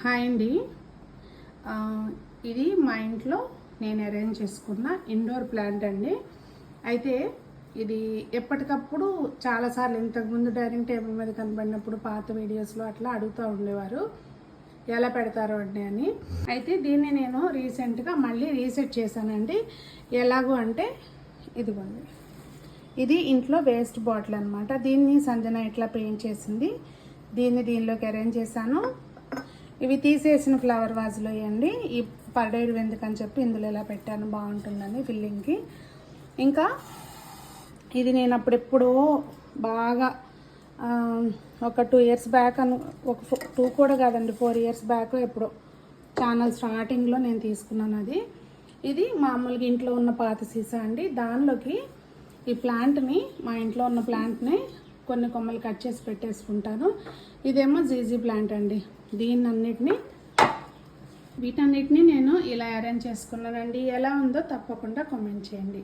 Hi అండి. ఇది మా ఇంట్లో నేను అరేంజ్ చేసుకున్న ఇండోర్ ప్లాంట్ అండి. అయితే ఇది ఎప్పటికప్పుడు చాలాసార్లు ఇంతకుముందు డైనింగ్ టేబుల్ మీద కనబడినప్పుడు పాత వీడియోస్లో అట్లా అడుగుతూ ఉండేవారు ఎలా పెడతారో అండి అని. అయితే దీన్ని నేను రీసెంట్గా మళ్ళీ రీసెట్ చేశానండి. ఎలాగో అంటే ఇదిగోండి, ఇది ఇంట్లో వేస్ట్ బాటిల్ అనమాట. దీన్ని సంజన ఇట్లా పెయింట్ చేసింది. దీనిలోకి అరేంజ్ చేశాను. ఇవి తీసేసిన ఫ్లవర్ వాజ్లో వేయండి. ఈ పడేడు ఎందుకని చెప్పి ఇందులో ఇలా పెట్టాను, బాగుంటుందని ఫిల్లింగ్కి. ఇంకా ఇది నేను అప్పుడెప్పుడో బాగా ఒక 2 years బ్యాక్ ఒక 2 కూడా కాదండి, 4 years బ్యాక్ ఎప్పుడో ఛానల్ స్టార్టింగ్లో నేను తీసుకున్నాను. ఇది మామూలుగా ఇంట్లో ఉన్న పాత సీసా అండి. దానిలోకి ఈ ప్లాంట్ని, మా ఇంట్లో ఉన్న ప్లాంట్ని కొన్ని కొమ్మలు కట్ చేసి పెట్టేసుకుంటాను. ఇదేమో జీజీ ప్లాంట్ అండి. వీటన్నిటిని నేను ఇలా అరేంజ్ చేసుకున్నానండి. ఎలా ఉందో తప్పకుండా కామెంట్ చేయండి.